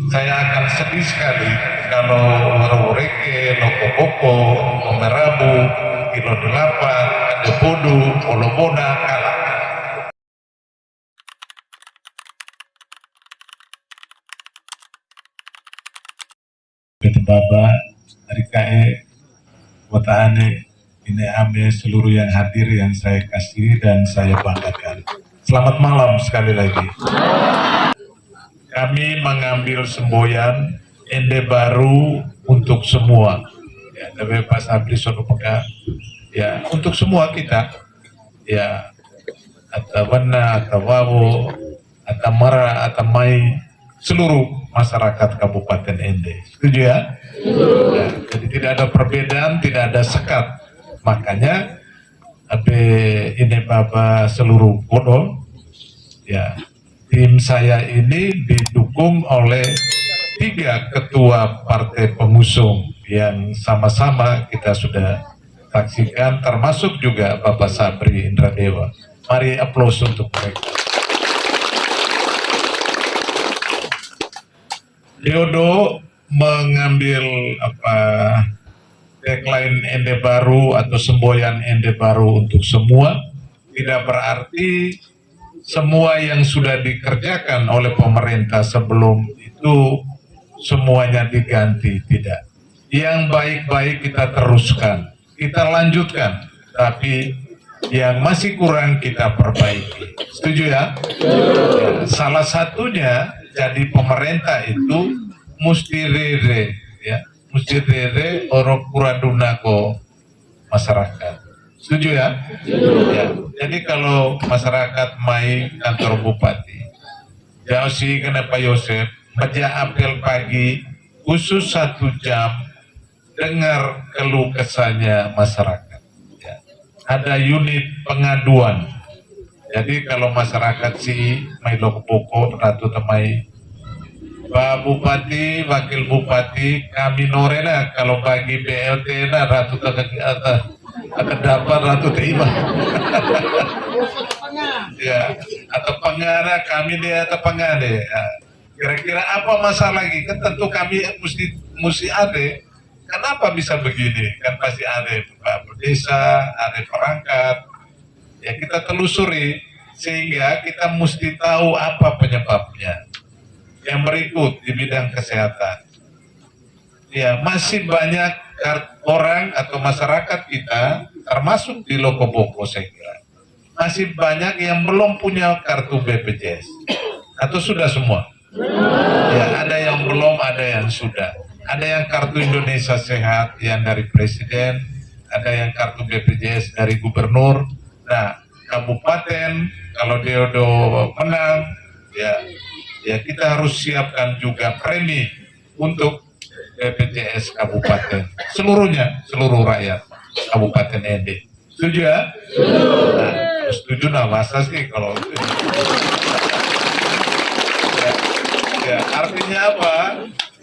Saya akan sedih sekali kalau Roreke, Loko-Boko, Omerabu, Kilo 8, Adepodo, Polobona kalah. Bete Baba, Rikae, Wataane, ini ame seluruh yang hadir yang saya kasih dan saya banggakan. Selamat malam sekali lagi. Kami mengambil semboyan Ende Baru untuk semua. Ya, tapi Pak Sabri Sono Peka, ya untuk semua kita, ya atau Wana, atau Wawo, atau Mara, atau Mai, seluruh masyarakat Kabupaten Ende. Setuju ya? Ya, jadi tidak ada perbedaan, tidak ada sekat. Makanya ini Bapak seluruh Bodo, ya tim saya ini didukung oleh 3 ketua partai pengusung yang sama-sama kita sudah saksikan, termasuk juga Bapak Sabri Indradewa. Mari aplaus untuk mereka. Diodo mengambil tagline Ende Baru atau semboyan Ende Baru untuk semua, tidak berarti semua yang sudah dikerjakan oleh pemerintah sebelum itu semuanya diganti, tidak. Yang baik-baik kita teruskan, kita lanjutkan, tapi yang masih kurang kita perbaiki. Setuju ya? Ya, salah satunya jadi pemerintah itu mesti rere, ya, mesti rere orang kuradunako masyarakat. Setuju ya? Ya. Jadi kalau masyarakat mai kantor bupati, jauh sih kena Pak Yosef, baca apel pagi khusus 1 jam dengar keluh kesahnya masyarakat. Ya. Ada unit pengaduan. Jadi kalau masyarakat si mai Loko-Boko Ratu Temai, Pak Bupati, Wakil Bupati, kami norena kalau bagi BLT na Ratu akan dapat Ratu Terima. Ya, atau pengana kami dia atau pengade. Ya. Kira-kira apa masalah lagi? Kan tentu kami mesti ada. Kenapa bisa begini? Kan pasti ada Pak Desa, ada perangkat. Ya kita telusuri sehingga kita mesti tahu apa penyebabnya. Yang berikut di bidang kesehatan. Ya, masih banyak orang atau masyarakat kita, termasuk di Loko-Boko saya kira, masih banyak yang belum punya kartu BPJS. Atau sudah semua? Ya, ada yang belum, ada yang sudah. Ada yang kartu Indonesia Sehat yang dari Presiden, ada yang kartu BPJS dari Gubernur. Nah, kabupaten kalau dia udah menang, ya kita harus siapkan juga premi untuk BPJS kabupaten seluruhnya, seluruh rakyat Kabupaten Ende. Setuju ya? Nah, setuju nah masa sih kalau itu. Ya, artinya apa?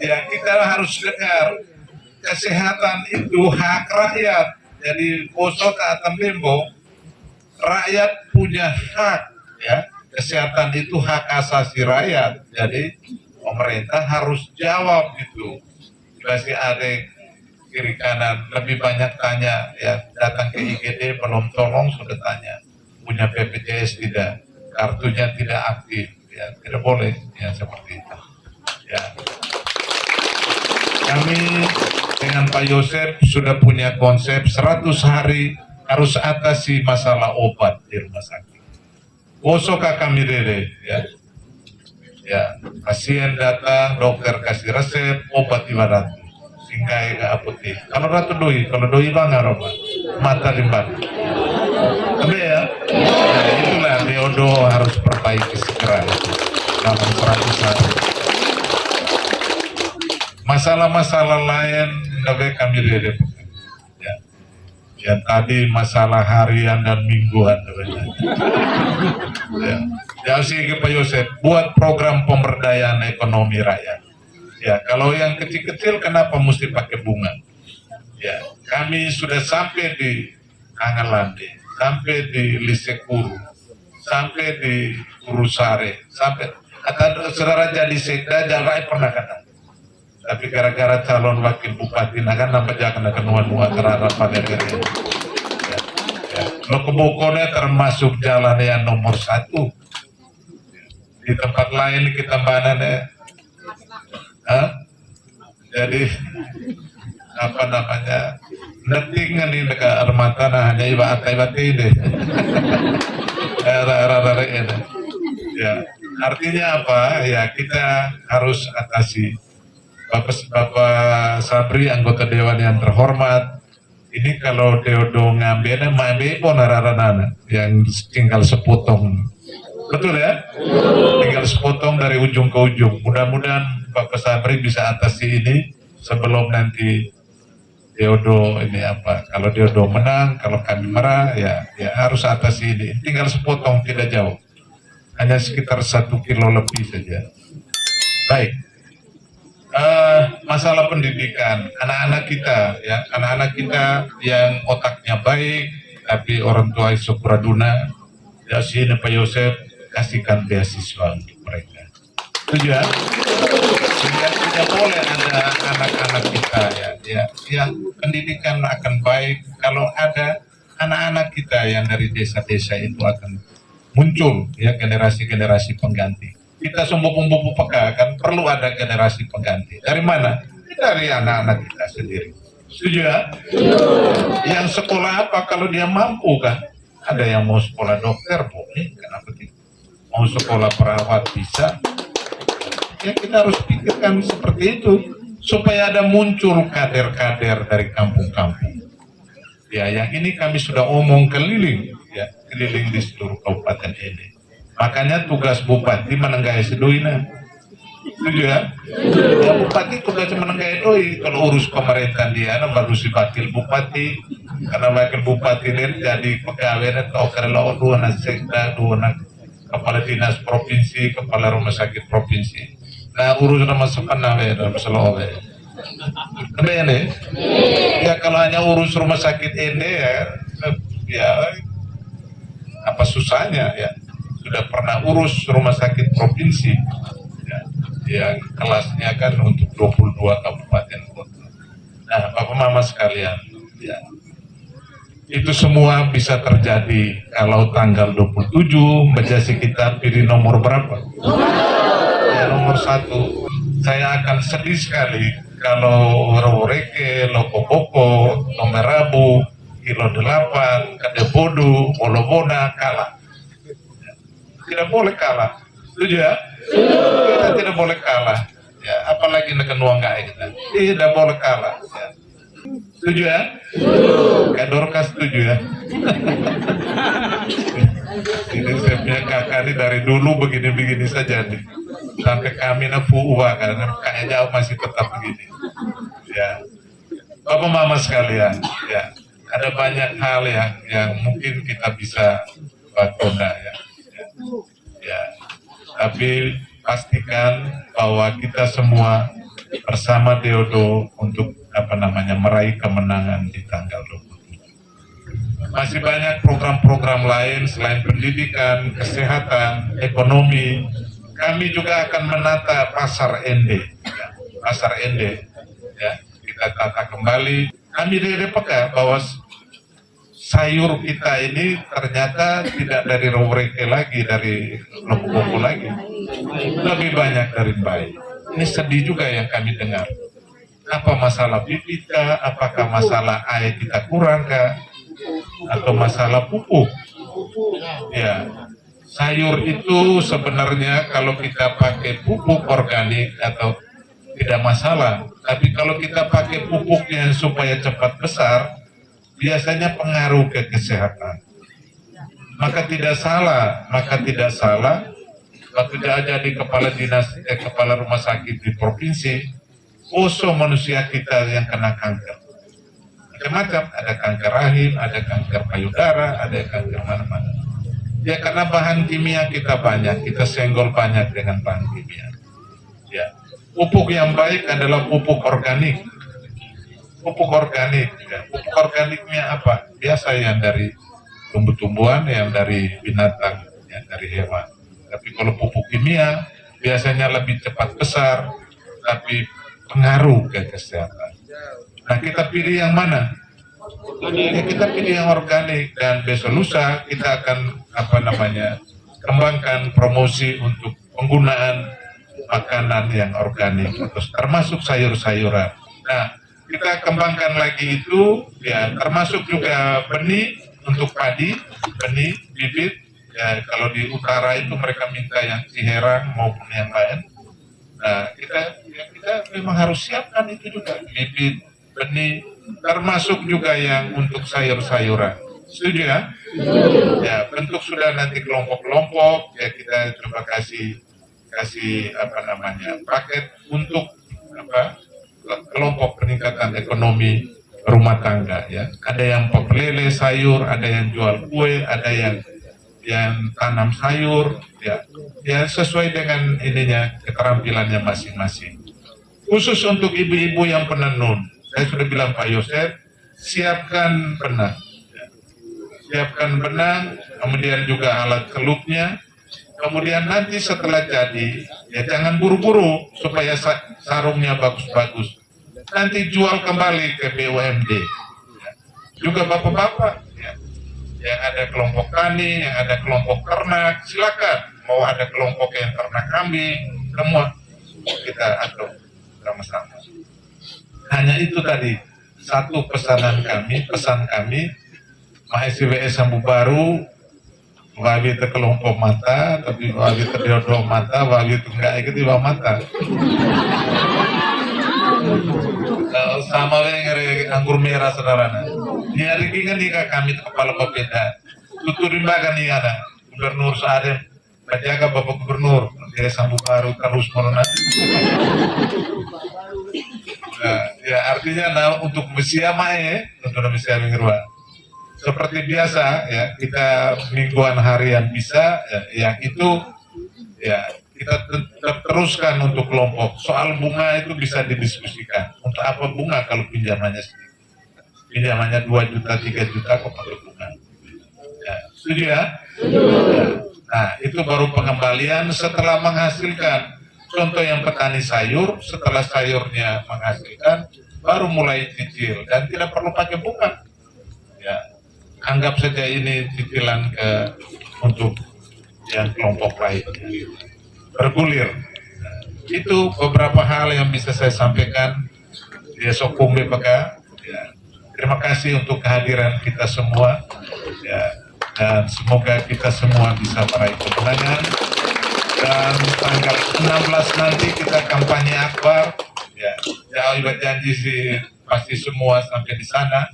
Ya kita harus dengar kesehatan itu hak rakyat. Jadi Poso Taatan Limbo, rakyat punya hak, ya. Kesehatan itu hak asasi rakyat. Jadi pemerintah harus jawab itu. Masih ada kiri kanan lebih banyak tanya, ya datang ke IGD belum tolong sudah tanya, punya BPJS tidak, kartunya tidak aktif, ya tidak boleh, ya seperti itu. Ya. Kami dengan Pak Yosef sudah punya konsep 100 hari harus atasi masalah obat di rumah sakit. Kosoka kami dede, ya pasien datang, dokter kasih resep obat 500, singkai ke apotek. Kalau doi bangar apa? Mata limbah. Tapi ya, nah itulah Diodo harus perbaiki segera itu dalam 100 hari. Masalah-masalah lain lebih kami dede. Ya. Yang tadi masalah harian dan mingguan. Ya. Ya sih Pak Yosef buat program pemberdayaan ekonomi rakyat. Ya kalau yang kecil-kecil kenapa mesti pakai bunga? Ya kami sudah sampai di Angalande, sampai di Lisekuru, sampai di Urusare, sampai Atau saudara jadi sekda, jangan rakyat pernah kata. Tapi gara-gara calon wakil bupati, kan nambah jangan akan nuan-nuan terhadap pada daerah. Lo kebukonnya termasuk jalan yang nomor 1. Di tempat lain kita banannya, jadi apa namanya, netingan ini dekat armata, nah hanya iba atai-atai deh. Ya, artinya apa? Ya kita harus atasi. Bapak Sabri, anggota Dewan yang terhormat, ini kalau Deodo ngambilnya mabe pun arah-arah yang tinggal sepotong, betul ya? Tinggal sepotong dari ujung ke ujung. Mudah-mudahan Bapak Sabri bisa atasi ini sebelum nanti Deodo ini apa? Kalau Deodo menang, kalau kami merah, ya harus atasi ini. Tinggal sepotong, tidak jauh, hanya sekitar 1 kilo lebih saja. Baik. Masalah pendidikan anak-anak kita, ya anak-anak kita yang otaknya baik tapi orang tua Sukuraduna, ya sini Pak Yosef kasihkan beasiswa untuk mereka. Setuju ya? Sehingga tidak boleh ada anak-anak kita yang pendidikan akan baik kalau ada anak-anak kita yang dari desa-desa itu akan muncul ya generasi-generasi pengganti. Kita sumbu-sumbu peka kan perlu ada generasi pengganti. Dari mana? Dari anak-anak kita sendiri. Setuju ya? Yang sekolah apa kalau dia mampu kan? Ada yang mau sekolah dokter boleh, kenapa tidak? Mau sekolah perawat bisa. Ya kita harus pikirkan seperti itu supaya ada muncul kader-kader dari kampung-kampung. Ya, yang ini kami sudah omong keliling, ya keliling di seluruh kabupaten ini. Makanya tugas bupati menenggai seduina. Setuju ya? Ya bupati tugasnya menenggai doi. Kalau urus pemerintahan dia, baru si wakil bupati. Karena wakil bupati ini jadi pegawai atau kerela dua nak sekda, dua nak kepala dinas provinsi, kepala rumah sakit provinsi. Nah urus nama sepana dalam selawe. Ada ini? Ya kalau hanya urus rumah sakit ini ya apa susahnya ya? Sudah pernah urus rumah sakit provinsi ya, yang kelasnya kan untuk 22 kabupaten kota. Nah Bapak Mama sekalian ya, itu semua bisa terjadi kalau tanggal 27 Mbajasi kita pilih nomor berapa? Ya, nomor 1. Saya akan sedih sekali kalau Roreke, Lokopoko, Nomerabu, Kilo 8, Kadebodu, Olobona kalah. Tidak boleh kalah, setuju ya? Kita tidak boleh kalah, ya. Apalagi negara nuangkai kita, tidak boleh kalah. Ya. Setuju ya? Kak Dorka setuju ya? Ini saya punya kakak ini dari dulu begini-begini saja nih, sampai kami nafuwa karena kayaknya masih tetap begini. Ya, Bapak Mama sekalian, ya ada banyak hal yang mungkin kita bisa bantu ya. Ya, tapi pastikan bahwa kita semua bersama Deodo untuk meraih kemenangan di tanggal 27. Masih banyak program-program lain selain pendidikan, kesehatan, ekonomi. Kami juga akan menata pasar Ende, ya, pasar Ende. Ya, kita tata kembali. Kami dari peka bahwa sayur kita ini ternyata tidak dari Roreke lagi, dari Lokopoko lagi, lebih banyak dari bayi. Ini sedih juga yang kami dengar. Apa masalah bibit kah? Apakah masalah air kita kurang kah? Atau masalah pupuk? Ya, sayur itu sebenarnya kalau kita pakai pupuk organik atau tidak masalah. Tapi kalau kita pakai pupuk yang supaya cepat besar, biasanya pengaruh ke kesehatan. Maka tidak salah waktu dia jadi kepala dinas, kepala rumah sakit di provinsi, manusia kita yang kena kanker. Macam-macam, ada kanker rahim, ada kanker payudara, ada kanker mana-mana. Ya karena bahan kimia kita banyak, kita senggol banyak dengan bahan kimia. Ya, pupuk yang baik adalah pupuk organik. Pupuk organik, ya. Pupuk organiknya apa? Biasa yang dari tumbuh-tumbuhan, yang dari binatang, yang dari hewan. Tapi kalau pupuk kimia biasanya lebih cepat besar, tapi pengaruh ke kesehatan. Nah, kita pilih yang mana? Ya, kita pilih yang organik, dan besok lusa kita akan kembangkan promosi untuk penggunaan makanan yang organik, termasuk sayur-sayuran. Nah, kita kembangkan lagi itu, ya, termasuk juga benih untuk padi, benih bibit. Ya, kalau di utara itu mereka minta yang ciherang maupun yang lain. Nah, kita memang harus siapkan itu juga, bibit, benih, termasuk juga yang untuk sayur-sayuran. Setuju ya? Ya, bentuk sudah nanti kelompok-kelompok, ya kita coba kasih paket untuk kelompok peningkatan ekonomi rumah tangga, ya. Ada yang pepelele sayur, ada yang jual kue, ada yang tanam sayur, ya sesuai dengan keterampilannya masing-masing. Khusus untuk ibu-ibu yang penenun, saya sudah bilang Pak Yosef, siapkan benang, kemudian juga alat kelupnya, kemudian nanti setelah jadi, ya jangan buru-buru supaya sarungnya bagus-bagus. Nanti jual kembali ke BUMD. Ya. Juga bapak-bapak, ya, yang ada kelompok tani, yang ada kelompok ternak, silakan. Mau ada kelompok yang ternak kambing, semua kita atur sama-sama. Hanya itu tadi satu pesan kami, mahasiswa Sambu Baru, wabi itu kelompok mata, tapi wabi itu dua mata, wabi itu enggak ikut di bawah mata. Sama dengan anggur merah saudara. Ini hari ini kan kami kepala bapeda, tuturin bagan nih ada Gubernur Sadem, penjaga Bapak Gubernur, dari Sambu Baru terus menonat. Nah, ya artinya untuk Mesia untuk Mesia Mingguan. Seperti biasa, ya kita mingguan harian bisa, ya, yang itu ya kita teruskan untuk kelompok. Soal bunga itu bisa didiskusikan. Untuk apa bunga kalau pinjamannya sedikit? Pinjamannya 2 juta, 3 juta kok pakai bunga? Ya, setuju ya? Ya. Nah, itu baru pengembalian setelah menghasilkan. Contoh yang petani sayur, setelah sayurnya menghasilkan, baru mulai cicil dan tidak perlu pakai bunga. Ya, anggap saja ini cicilan untuk yang kelompok lain. Bergulir. Nah, itu beberapa hal yang bisa saya sampaikan. Ya, Sokumbe Peka. Ya, terima kasih untuk kehadiran kita semua. Ya, dan semoga kita semua bisa meraih kemenangan. Dan tanggal 16 nanti kita kampanye akbar. Ya, ibadah janji sih pasti semua sampai di sana.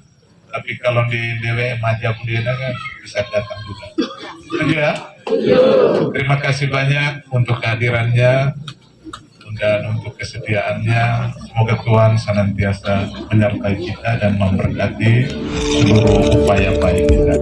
Tapi kalau di DWM aja kan bisa datang juga. Setuju ya? Terima kasih banyak untuk kehadirannya dan untuk kesediaannya. Semoga Tuhan senantiasa menyertai kita dan memberkati seluruh upaya-upaya kita.